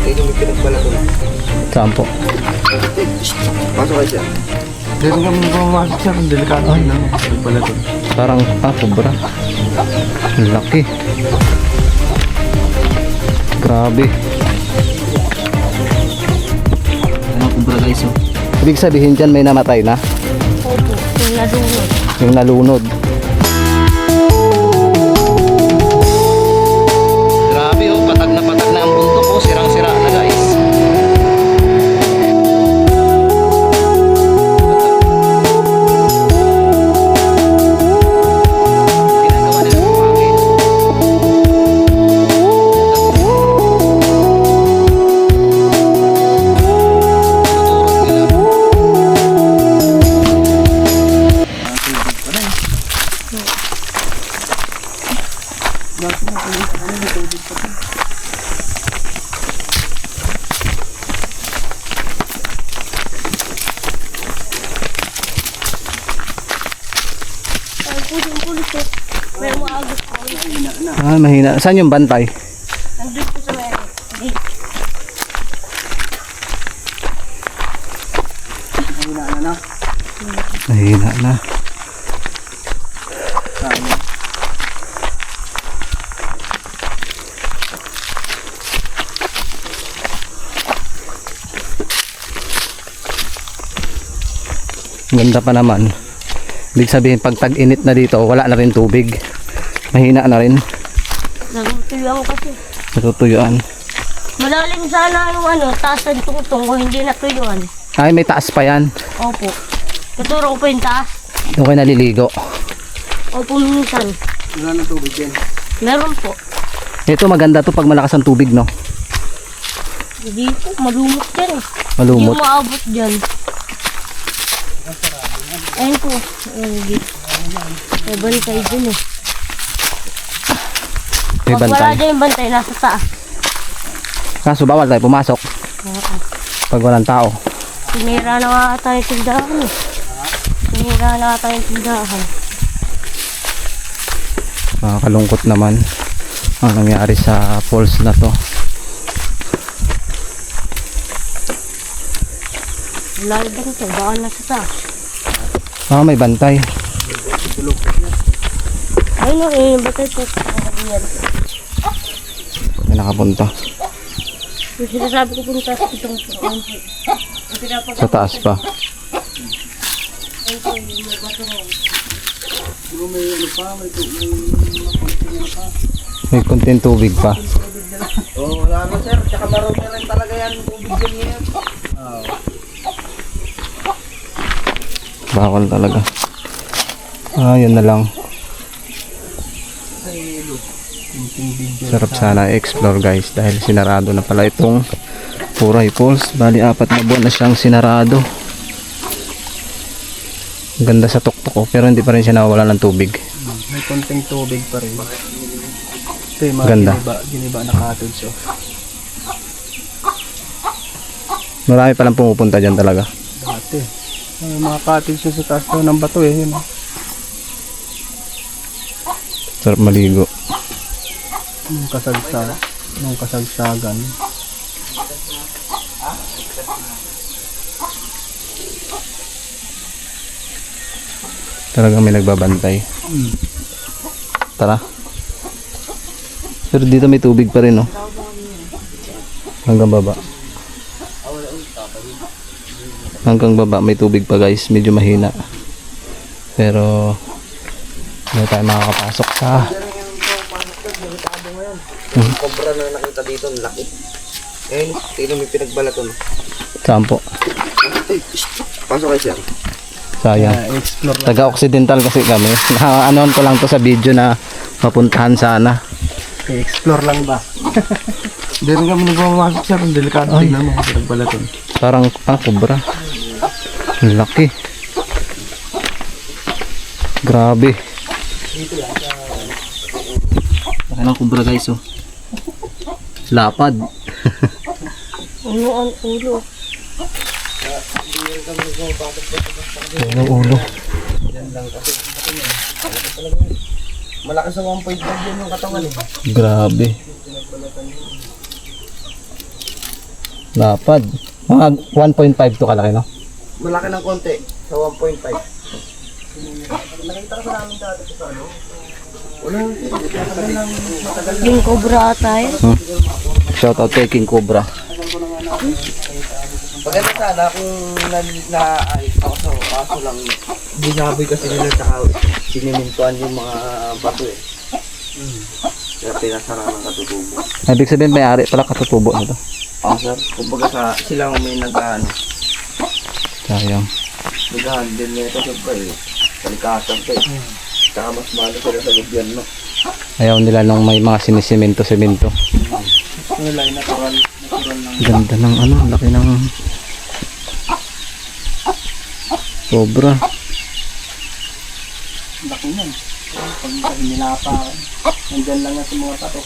Dito may pinagbalatan. Saan po? Pasok kayo siya. Dito kami pumasok siya kung delikado na pinagbalatan. Parang kubra. Ang laki. Grabe. Ano kubra guys oh. Ibig sabihin dyan may namatay na? Opo, yung nalunod. Yung nalunod. Grabe oh, patag na ang bundok oh, sirang-sira na guys. Ginagawa nila ng pangit. Ay, pulis eh. May umaagos po. Ah, mahina. Saan yung bantay? Nandun po sa meron. Dito. Mahina na. Ganda pa naman. Ibig sabihin pag tag-init na dito, wala na rin tubig. Mahina na rin. Nagtuyuan kasi. Natutuyuan. Malalim sana yung taas ng tungtong kung hindi natuyuan. Ay, may taas pa yan. Opo. Tuturo ko po yung taas. Doon kayo naliligo. Opo, minsan. Wala na tubig yan. Meron po. Ito maganda to pag malakas ang tubig, no? Hindi po, malumot yan eh. Malumot. Hindi maabot dyan. Ayun po. May bantay dun eh. May Pag wala bantay. dyan yung bantay, nasa taas. Kaso bawal tayo pumasok Oo. pag walang tao. Sinira na nga tayo yung tindahan eh. Sinira na nga tayo yung tindahan. Nakakalungkot naman ang nangyari sa falls na to. Wala yung bantay, baka nasa taas. May bantay. Ayun o, yung bantay po. Ayan. May nakapunta. Yung sinasabi ko po yung taas itong po. Sa taas pa. May konting tubig pa. Oo, wala na sir. Tsaka marami rin talaga yan. Tubig yan yan. Bawal talaga. Yun na lang. Sarap sana i-explore guys dahil sinarado na pala itong Puray Falls. Bali 4 na buwan na siyang sinarado. Ang ganda sa tuktok pero hindi pa rin siya nawawala ng tubig. May konting tubig pa rin. Ito yung mga Ganda. giniba na cottage. Marami palang pumupunta dyan talaga. Dati. May mga cottage sa taas daw ng bato eh. Yun. Sarap maligo. Nung kasagsagan. Talagang may nagbabantay. Tara. Pero dito may tubig pa rin, no? Hanggang baba. Hanggang baba may tubig pa guys. Medyo mahina. Pero hindi tayo makakapasok sa Cobra na nakita dito. Laki. Eh, tingnan mo yung pinagbalatan. saan po. Pasok kayo siya. Sayang. Explore lang. Taga-occidental kasi kami. Ano ko lang to sa video na mapuntahan sana. Explore lang ba? Dito kami nagmamasok siya kung delikado. Tingnan mo yung pinagbalatan. Parang kubra. Ang laki. Grabe. Laki ng kubra guys oh. Lapad. Ano ang ulo? Ayan ang ulo. Malakas sa 1.5 yun yung katawan eh. Grabe. Lapad. Mga 1.5 to kalaki, no? Malaki ng konti. Sa 1.5. Nakita ka sa namin dati sa ano? Yung cobra ata yun. Shout out kay King Cobra. Maganda sana kung naayos ako sa kaso lang. Binaboy kasi nila tsaka sinimintuan yung mga bato eh. Kaya pinasara ng katutubo. Ibig sabihin may-ari pala katutubo nito. Sir, kumbaga sila ang may nag-ano. Sayang. Nag-handle nito siyempre eh. Kalikasan to eh. Tsaka mas mahal sila sa gobyerno. Ayaw nila nung may mga sinisemento-semento. Ano lang, natural lang. Ganda ng ano, laki ng Cobra. Laki yan. Pag hinilapakan, nandyan lang nga sa mga tato.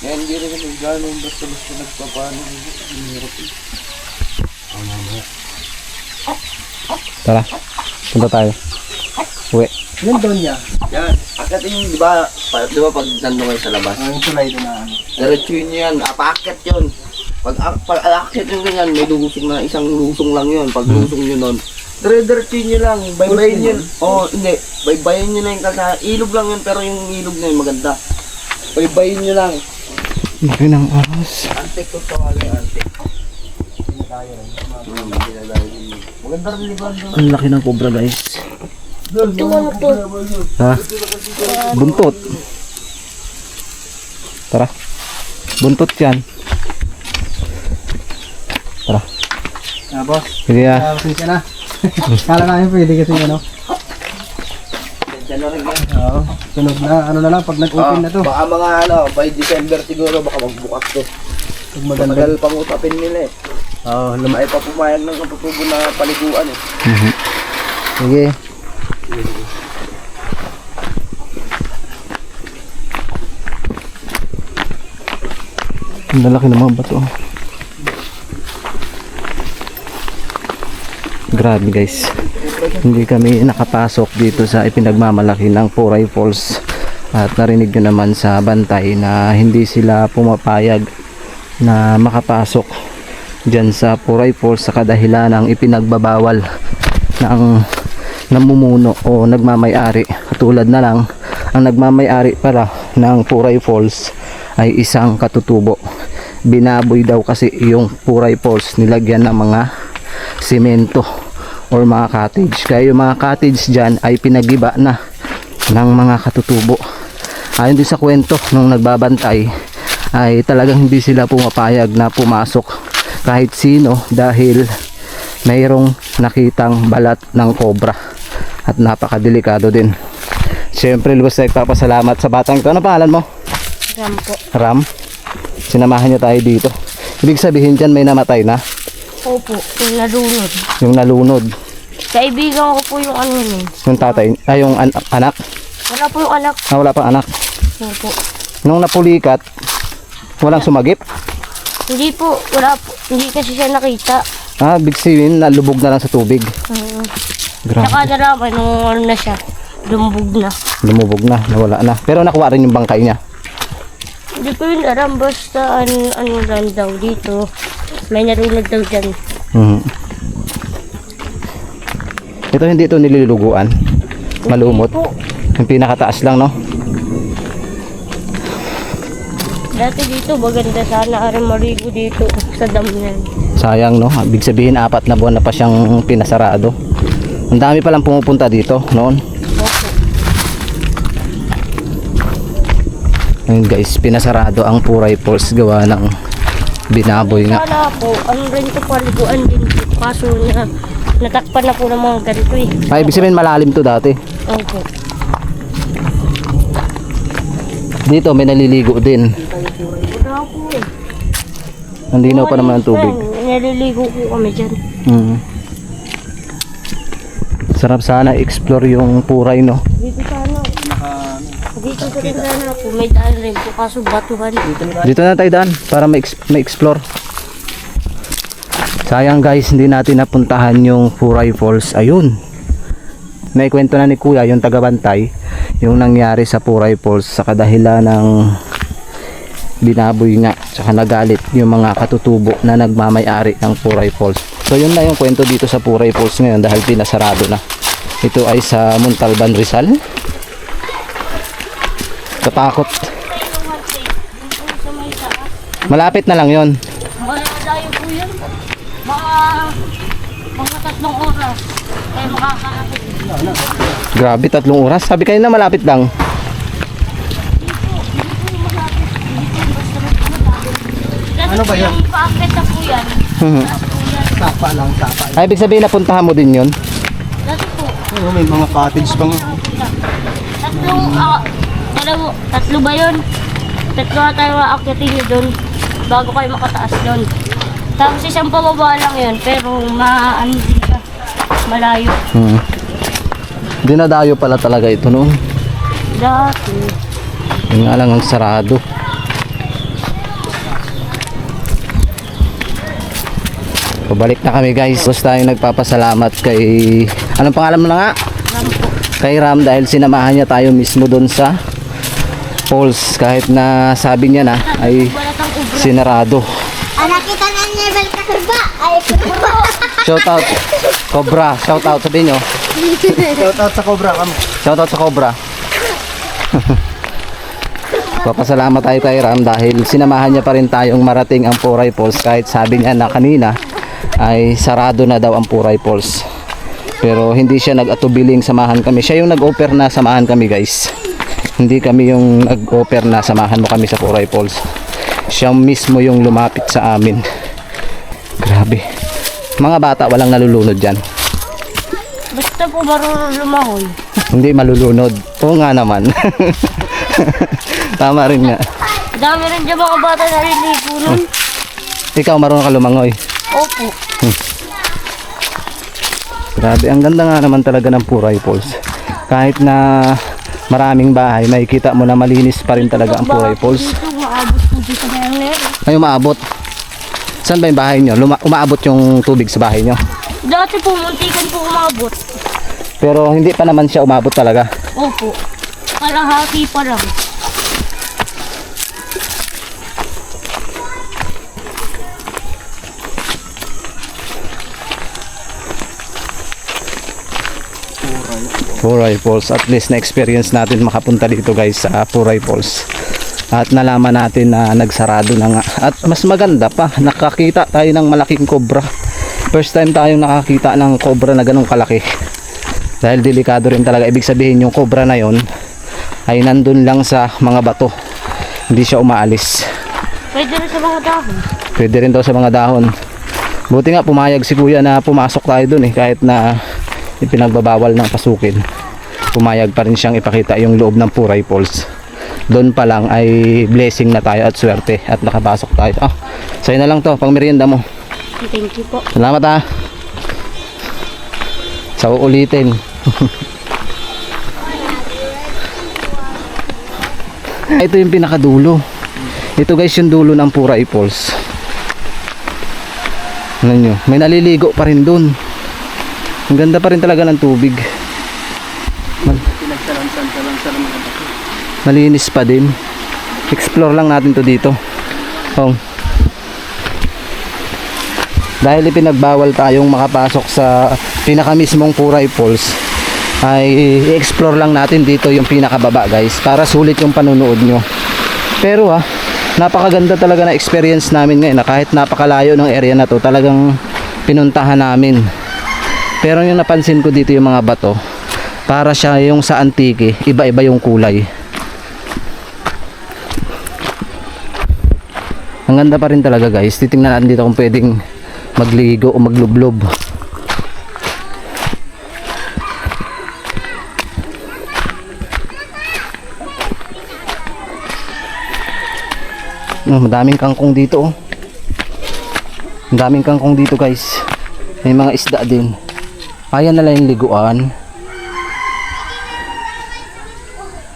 Kaya hindi rin kami gano'n basta-basta nagpapano. Hirap eh. Tara, punta tayo. Uwi. Yan doon niya. Yan. Akit yung, di ba pag nandun kayo sa labas? Yung tulay doon na ano. Diretso yun yan. Apakit yun. Pag akit yun ganyan, may lusong na, isang lusong lang yun. Pag lusong nyo nun, diretso nyo lang. Baybayin nyo. Hindi. Baybayin nyo na yung kalsada. Ilog lang yun, pero yung ilog na yun maganda. Baybayin nyo lang. Laki ng aras. Antik ko tawag yung antik. Maganda rin liban doon. Ang laki ng Cobra, guys. Ito ano to? Ha? Buntot. Tara. Buntot yan. Tara. Boss. Sige ah. Pasensya na. Kala namin pwede kasi ano. Pasensya na rin yan. Oo. Sunog na. Ano na lang pag nag-open na to. Baka mga ano, by December siguro baka magbukas to. Pag matagal pang utapin nila eh. Oo. Ay pa pumayag ng katutubo na paliguan eh. Sige. Ang lalaki ng mga bato. Grabe guys. Hindi kami nakapasok dito sa ipinagmamalaki ng Puray Falls. At narinig nyo naman sa bantay na hindi sila pumapayag na makapasok dyan sa Puray Falls sa kadahilan ng ipinagbabawal ng namumuno o nagmamay-ari. Katulad na lang, ang nagmamay-ari pala ng Puray Falls ay isang katutubo. Binaboy daw kasi yung Puray Falls, nilagyan ng mga simento or mga cottage. Kaya yung mga cottage dyan ay pinagiba na ng mga katutubo. Ayon din sa kwento nung nagbabantay ay talagang hindi sila pumapayag na pumasok kahit sino dahil mayroong nakitang balat ng cobra at napakadelikado din. Siyempre lubos na nagpapasalamat sa batang ito. Ano pangalan mo? Ram po. Ram? Sinamahan niyo tayo dito. Ibig sabihin dyan may namatay na? Opo, yung nalunod. Yung nalunod. Kaibigan ko po yung ano yun. Yung tatay, ay yung anak. Wala po yung anak. Ah, wala pang anak. Opo. Nung napulikat, walang sumagip. Hindi po, wala po. Hindi kasi siya nakita. Ah, big sabihin, nalubog na lang sa tubig. Grabe. Tsaka nalaman nung ano na siya, lumubog na. Lumubog na, nawala na. Pero nakuha rin yung bangkay niya. Hindi ko yun alam, basta ano lang daw dito. May narunod daw dyan. Ito hindi ito niluluguan. Malumot. Po. Yung pinakataas lang, no? Dati dito, maganda sana rin marigo dito sa dam na yun. Sayang, no? Ibig sabihin 4 na buwan na pa siyang pinasarado. Ang dami palang pumupunta dito noon. Opo. Ayun guys, pinasarado ang Puray Falls gawa ng binaboy nga. Sana po, ano rin ito paliguan din po. Kaso na natakpan na po ng mga ganito eh. Ay, ibig sabihin malalim to dati. Opo. Dito may naliligo din. Wala po eh. Nandinaw pa naman ang tubig. Naliligo po kami dyan. Sarap sana explore yung Puray, no? Dito sana. Dito sa sana po, may daan rin po. Kaso batuhan. Dito na tayo daan para ma-explore. Sayang guys, hindi natin napuntahan yung Puray Falls. Ayun. May kwento na ni Kuya, yung tagabantay, yung nangyari sa Puray Falls sa kadahilan ng binaboy nga tsaka nagalit yung mga katutubo na nagmamay-ari ng Puray Falls. So yun na yung kwento dito sa Puray Falls ngayon dahil pinasarado na. Ito ay sa Montalban, Rizal. Katakot. Malapit na lang yon. Malalayo po yun. Mga 3 oras. Kaya makakaakit. Grabe, 3 oras. Sabi kayo na malapit lang. Ano ba yan? Paakit na po yan. Sapa lang, sapa. Ay, ibig sabihin napuntahan mo din yun. Dati po. Oh, may mga cottage pa nga. Tatlo ba yun? Tatlo na tayo aakyatin nyo doon bago kayo makataas doon. Tapos isang pababa lang yun, pero ano din siya, malayo. Dinadayo pala talaga ito noon. Dati. Yun nga lang ang sarado. Pabalik na kami guys. Gusto tayong nagpapasalamat kay... Anong pangalan mo na nga? Ram po. Kay Ram dahil sinamahan niya tayo mismo doon sa falls. Kahit na sabi niya na ay Balatang ubra. sinarado. Nakita na niya bal kakurba. Ay, kurba. Shout out Cobra. Shout out sabihin nyo. Shout out sa Cobra kami. Shout out sa Cobra. Papasalamat tayo kay Ram dahil sinamahan niya pa rin tayong marating ang Puray Falls kahit sabi niya na kanina ay sarado na daw ang Puray Falls. Pero hindi siya nag-atubiling samahan kami. Siya yung nag-offer na samahan kami guys. Hindi kami yung nag-offer na samahan mo kami sa Puray Falls. Siya mismo yung lumapit sa amin. Grabe. Mga bata walang nalulunod dyan. Basta po marunong lumangoy. Hindi malulunod. Oo nga naman. Tama rin nga. Dami rin dyan mga bata na naliligo nun. Ikaw marunong ka lumangoy. Opo. Grabe, ang ganda nga naman talaga ng Puray Falls. Kahit na maraming bahay, makikita mo na malinis pa rin talaga ang Puray Falls. Dito, maabot po dito na yan. Ay, umaabot. Saan ba yung bahay nyo? Umaabot yung tubig sa bahay nyo. Dati po, muntikan po umabot. Pero hindi pa naman siya umabot talaga. Opo. Kalahati pa lang. Puray Falls. At least na-experience natin makapunta dito guys sa Puray Falls. At nalaman natin na nagsarado na nga. At mas maganda pa, nakakita tayo ng malaking cobra. First time tayong nakakita ng cobra na ganong kalaki. Dahil delikado rin talaga. Ibig sabihin yung cobra na yon ay nandun lang sa mga bato. Hindi siya umaalis. Pwede rin sa mga dahon. Pwede rin daw sa mga dahon. Buti nga pumayag si kuya na pumasok tayo dun kahit na ipinagbabawal ng pasukin. Pumayag pa rin siyang ipakita yung loob ng Puray Falls. Doon pa lang ay blessing na tayo at swerte at nakapasok tayo. Sa'yo na lang to, pang merienda mo. Thank you po. Salamat ha. Sa uulitin. Ito yung pinakadulo. Ito guys yung dulo ng Puray Falls. Ano nyo? May naliligo pa rin dun. Ang ganda pa rin talaga ng tubig. Malinis pa din. Explore lang natin to dito. Dahil ipinagbawal tayong makapasok sa pinakamismong Puray Falls, ay i-explore lang natin dito yung pinakababa guys, para sulit yung panunood nyo. Pero napakaganda talaga na experience namin ngayon, na kahit napakalayo ng area na to, talagang pinuntahan namin. Pero yung napansin ko dito yung mga bato, para siya yung sa antike, iba-iba yung kulay. Ang ganda pa rin talaga guys. Titingnan natin dito kung pwedeng magligo o maglublob. Madaming kangkong dito. Ang daming kangkong dito guys. May mga isda din. Ayan na lang yung liguan.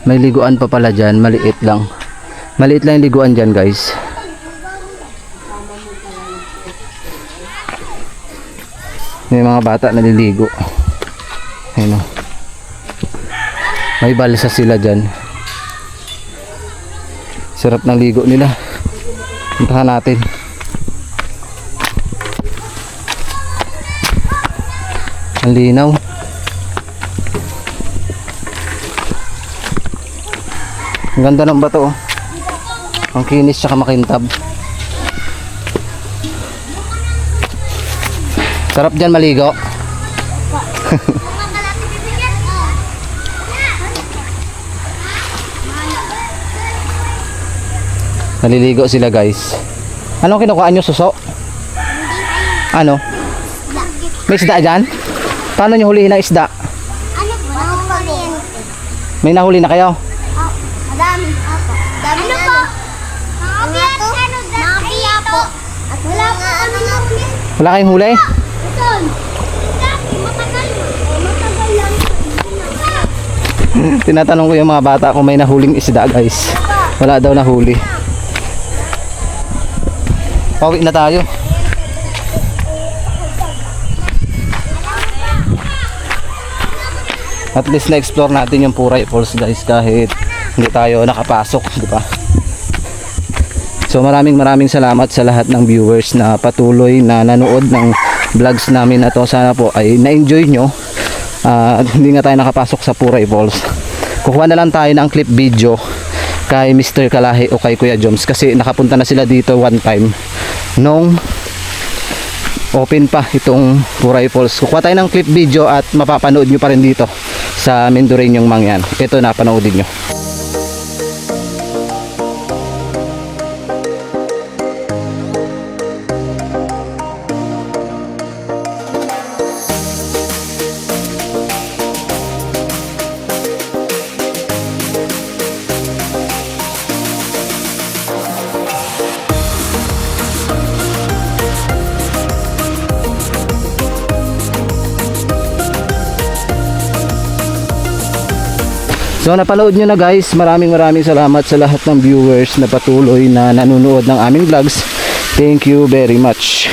May liguan pa pala dyan. Maliit lang. Maliit lang yung liguan dyan guys. May mga bata naliligo. Ayun o. May balsa sila dyan. Sarap ng ligo nila. Puntahan natin. Ang linaw. Ang ganda ng bato oh. Ang kinis tsaka makintab. Sarap dyan maligo. Naliligo sila guys. Anong kinukuha nyo, suso? Ano? May isda dyan? Paano nyo hulihin ang isda? Ano po? May nahuli na kayo? Madami. Dami na po? Mga piya po. At wala po ano na huli. Wala kayong huli? Ito. Matagal. Matagal lang. Tinatanong ko yung mga bata kung may nahuling isda guys. Wala daw nahuli. Pauwi na tayo. At least na-explore natin yung Puray Falls guys kahit hindi tayo nakapasok, di ba? So maraming salamat sa lahat ng viewers na patuloy na nanood ng vlogs namin na to. Sana po ay na-enjoy nyo. Hindi nga tayo nakapasok sa Puray Falls. Kukuha na lang tayo ng clip video kay Mr. Kalahi o kay Kuya Joms kasi nakapunta na sila dito one time nung open pa itong Puray Falls. Kukuha tayo ng clip video at mapapanood nyo pa rin dito sa Mindoreñong Mangyan. Ito na, panoodin nyo. So napanood nyo na guys, maraming salamat sa lahat ng viewers na patuloy na nanonood ng aming vlogs. Thank you very much.